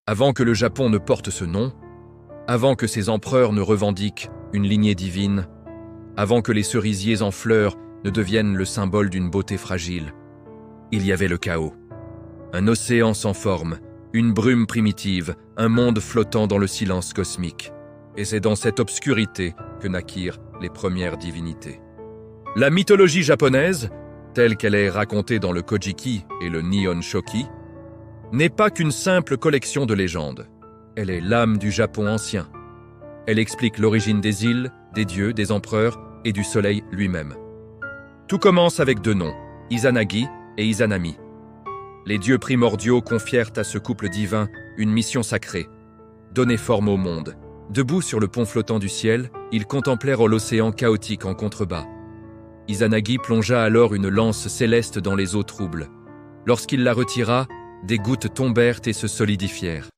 Avant que le Japon ne porte ce nom, avant que ses empereurs ne revendiquent une lignée divine, avant que les cerisiers en fleurs ne deviennent le symbole d'une beauté fragile, il y avait le chaos. Un océan sans forme, une brume primitive, un monde flottant dans le silence cosmique. Et c'est dans cette obscurité que naquirent les premières divinités. La mythologie japonaise, telle qu'elle est racontée dans le Kojiki et le Nihon Shoki, n'est pas qu'une simple collection de légendes. Elle est l'âme du Japon ancien. Elle explique l'origine des îles, des dieux, des empereurs et du soleil lui-même. Tout commence avec deux noms, Izanagi et Izanami. Les dieux primordiaux confièrent à ce couple divin une mission sacrée, donner forme au monde. Debout sur le pont flottant du ciel, ils contemplèrent l'océan chaotique en contrebas. Izanagi plongea alors une lance céleste dans les eaux troubles. Lorsqu'il la retira, des gouttes tombèrent et se solidifièrent.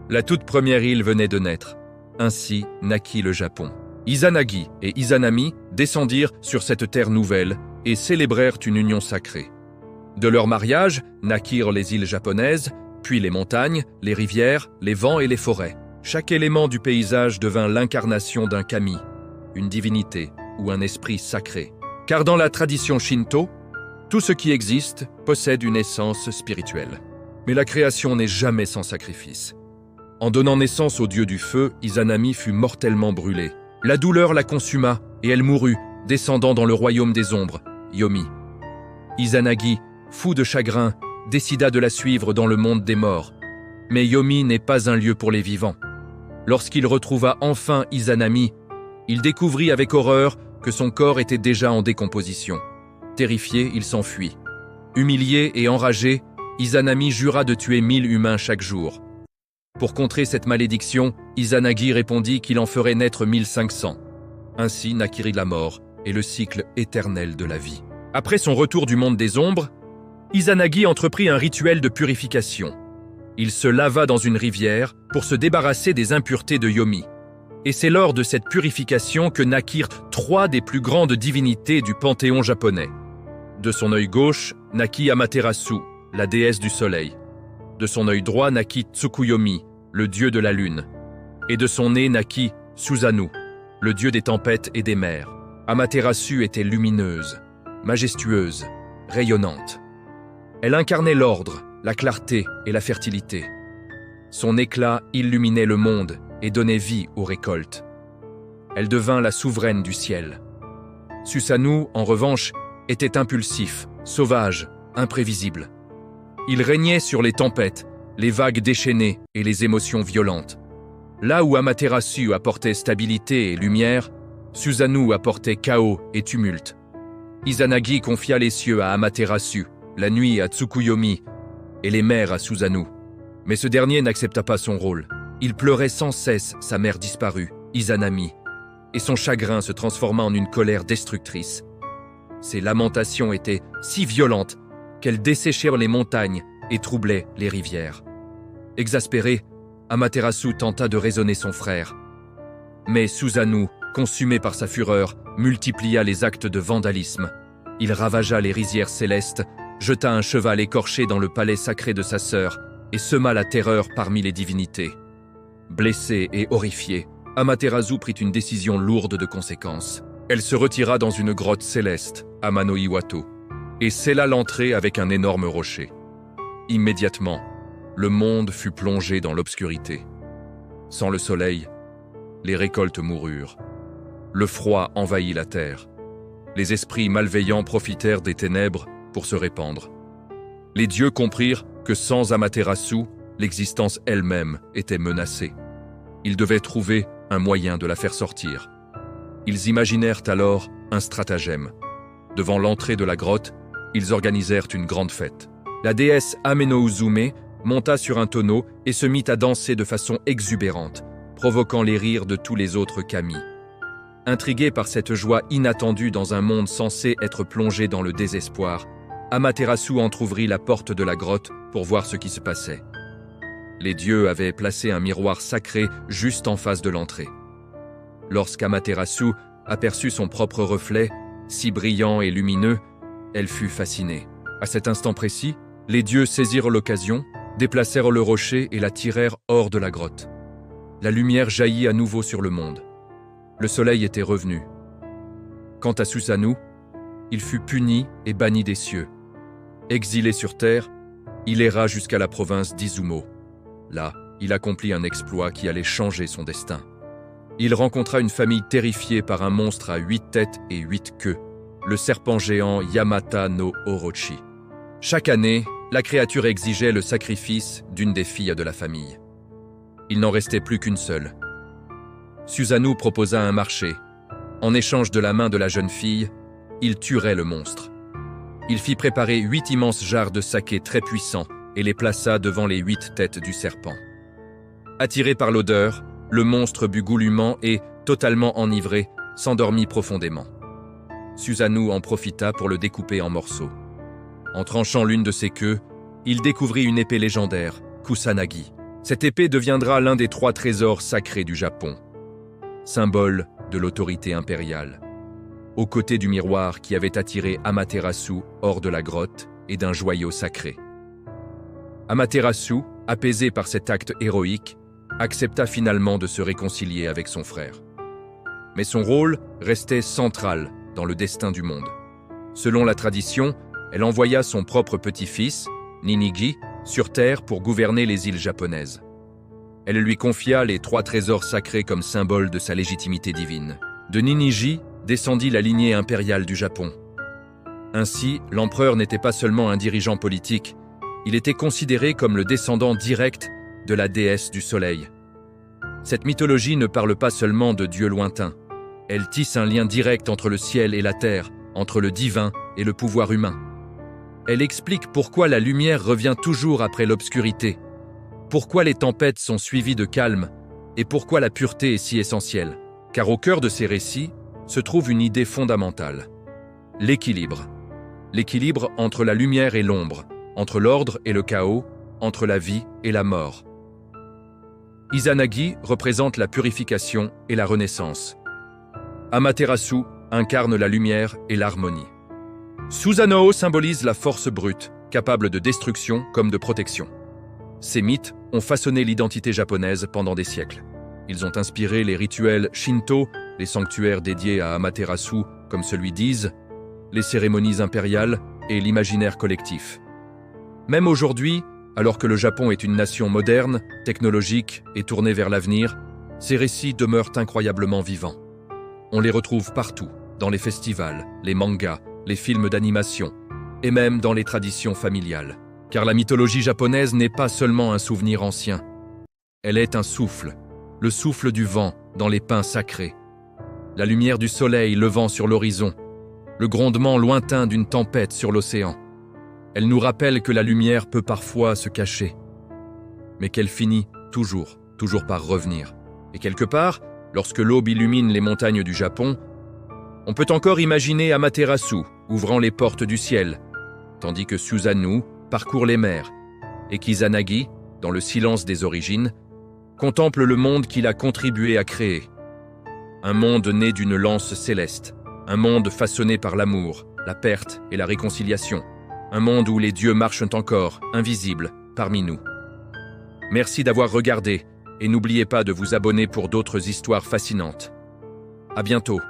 La toute première île venait de naître. Ainsi naquit le Japon. Izanagi et Izanami descendirent sur cette terre nouvelle et célébrèrent une union sacrée. De leur mariage naquirent les îles japonaises, puis les montagnes, les rivières, les vents et les forêts. Chaque élément du paysage devint l'incarnation d'un kami, une divinité ou un esprit sacré. Car dans la tradition shinto, tout ce qui existe possède une essence spirituelle. Mais la création n'est jamais sans sacrifice. En donnant naissance au dieu du feu, Izanami fut mortellement brûlée. La douleur la consuma et elle mourut, descendant dans le royaume des ombres, Yomi. Izanagi, fou de chagrin, décida de la suivre dans le monde des morts. Mais Yomi n'est pas un lieu pour les vivants. Lorsqu'il retrouva enfin Izanami, il découvrit avec horreur que son corps était déjà en décomposition. Terrifié, il s'enfuit. Humilié et enragé, Izanami jura de tuer 1000 humains chaque jour. Pour contrer cette malédiction, Izanagi répondit qu'il en ferait naître 1500. Ainsi naquit la mort et le cycle éternel de la vie. Après son retour du monde des ombres, Izanagi entreprit un rituel de purification. Il se lava dans une rivière pour se débarrasser des impuretés de Yomi. Et c'est lors de cette purification que naquirent 3 des plus grandes divinités du panthéon japonais. De son œil gauche naquit Amaterasu, la déesse du soleil. De son œil droit naquit Tsukuyomi, le dieu de la lune. Et de son nez naquit Susanoo, le dieu des tempêtes et des mers. Amaterasu était lumineuse, majestueuse, rayonnante. Elle incarnait l'ordre, la clarté et la fertilité. Son éclat illuminait le monde et donnait vie aux récoltes. Elle devint la souveraine du ciel. Susanoo, en revanche, était impulsif, sauvage, imprévisible. Il régnait sur les tempêtes, les vagues déchaînées et les émotions violentes. Là où Amaterasu apportait stabilité et lumière, Susanoo apportait chaos et tumulte. Izanagi confia les cieux à Amaterasu, la nuit à Tsukuyomi et les mers à Susanoo. Mais ce dernier n'accepta pas son rôle. Il pleurait sans cesse sa mère disparue, Izanami, et son chagrin se transforma en une colère destructrice. Ses lamentations étaient si violentes qu'elles desséchèrent les montagnes et troublaient les rivières. Exaspéré, Amaterasu tenta de raisonner son frère. Mais Susanoo, consumé par sa fureur, multiplia les actes de vandalisme. Il ravagea les rizières célestes, jeta un cheval écorché dans le palais sacré de sa sœur et sema la terreur parmi les divinités. Blessée et horrifiée, Amaterasu prit une décision lourde de conséquences. Elle se retira dans une grotte céleste, Amano Iwato, et scella l'entrée avec un énorme rocher. Immédiatement, le monde fut plongé dans l'obscurité. Sans le soleil, les récoltes moururent. Le froid envahit la terre. Les esprits malveillants profitèrent des ténèbres pour se répandre. Les dieux comprirent que sans Amaterasu, l'existence elle-même était menacée. Ils devaient trouver un moyen de la faire sortir. Ils imaginèrent alors un stratagème. Devant l'entrée de la grotte, ils organisèrent une grande fête. La déesse Ame-no-Uzume monta sur un tonneau et se mit à danser de façon exubérante, provoquant les rires de tous les autres kami. Intrigué par cette joie inattendue dans un monde censé être plongé dans le désespoir, Amaterasu entr'ouvrit la porte de la grotte pour voir ce qui se passait. Les dieux avaient placé un miroir sacré juste en face de l'entrée. Lorsqu'Amaterasu aperçut son propre reflet, si brillant et lumineux, elle fut fascinée. À cet instant précis, les dieux saisirent l'occasion déplacèrent le rocher et la tirèrent hors de la grotte. La lumière jaillit à nouveau sur le monde. Le soleil était revenu. Quant à Susanoo, il fut puni et banni des cieux. Exilé sur terre, il erra jusqu'à la province d'Izumo. Là, il accomplit un exploit qui allait changer son destin. Il rencontra une famille terrifiée par un monstre à 8 têtes et 8 queues, le serpent géant Yamata no Orochi. Chaque année, la créature exigeait le sacrifice d'une des filles de la famille. Il n'en restait plus qu'une seule. Susanoo proposa un marché. En échange de la main de la jeune fille, il tuerait le monstre. Il fit préparer 8 immenses jarres de saké très puissants et les plaça devant les 8 têtes du serpent. Attiré par l'odeur, le monstre but goulûment et, totalement enivré, s'endormit profondément. Susanoo en profita pour le découper en morceaux. En tranchant l'une de ses queues, il découvrit une épée légendaire, Kusanagi. Cette épée deviendra l'un des 3 trésors sacrés du Japon, symbole de l'autorité impériale, aux côtés du miroir qui avait attiré Amaterasu hors de la grotte et d'un joyau sacré. Amaterasu, apaisé par cet acte héroïque, accepta finalement de se réconcilier avec son frère. Mais son rôle restait central dans le destin du monde. Selon la tradition, elle envoya son propre petit-fils, Ninigi, sur Terre pour gouverner les îles japonaises. Elle lui confia les 3 trésors sacrés comme symbole de sa légitimité divine. De Ninigi descendit la lignée impériale du Japon. Ainsi, l'empereur n'était pas seulement un dirigeant politique, il était considéré comme le descendant direct de la déesse du soleil. Cette mythologie ne parle pas seulement de dieux lointains, elle tisse un lien direct entre le ciel et la terre, entre le divin et le pouvoir humain. Elle explique pourquoi la lumière revient toujours après l'obscurité, pourquoi les tempêtes sont suivies de calme et pourquoi la pureté est si essentielle. Car au cœur de ces récits se trouve une idée fondamentale. L'équilibre. L'équilibre entre la lumière et l'ombre, entre l'ordre et le chaos, entre la vie et la mort. Izanagi représente la purification et la renaissance. Amaterasu incarne la lumière et l'harmonie. Susanoo symbolise la force brute, capable de destruction comme de protection. Ces mythes ont façonné l'identité japonaise pendant des siècles. Ils ont inspiré les rituels Shinto, les sanctuaires dédiés à Amaterasu comme celui d'Ise, les cérémonies impériales et l'imaginaire collectif. Même aujourd'hui, alors que le Japon est une nation moderne, technologique et tournée vers l'avenir, ces récits demeurent incroyablement vivants. On les retrouve partout, dans les festivals, les mangas, les films d'animation, et même dans les traditions familiales. Car la mythologie japonaise n'est pas seulement un souvenir ancien. Elle est un souffle, le souffle du vent dans les pins sacrés, la lumière du soleil levant sur l'horizon, le grondement lointain d'une tempête sur l'océan. Elle nous rappelle que la lumière peut parfois se cacher, mais qu'elle finit toujours par revenir. Et quelque part, lorsque l'aube illumine les montagnes du Japon, on peut encore imaginer Amaterasu ouvrant les portes du ciel, tandis que Susanoo parcourt les mers, et qu'Izanagi, dans le silence des origines, contemple le monde qu'il a contribué à créer. Un monde né d'une lance céleste, un monde façonné par l'amour, la perte et la réconciliation, un monde où les dieux marchent encore, invisibles, parmi nous. Merci d'avoir regardé, et n'oubliez pas de vous abonner pour d'autres histoires fascinantes. À bientôt.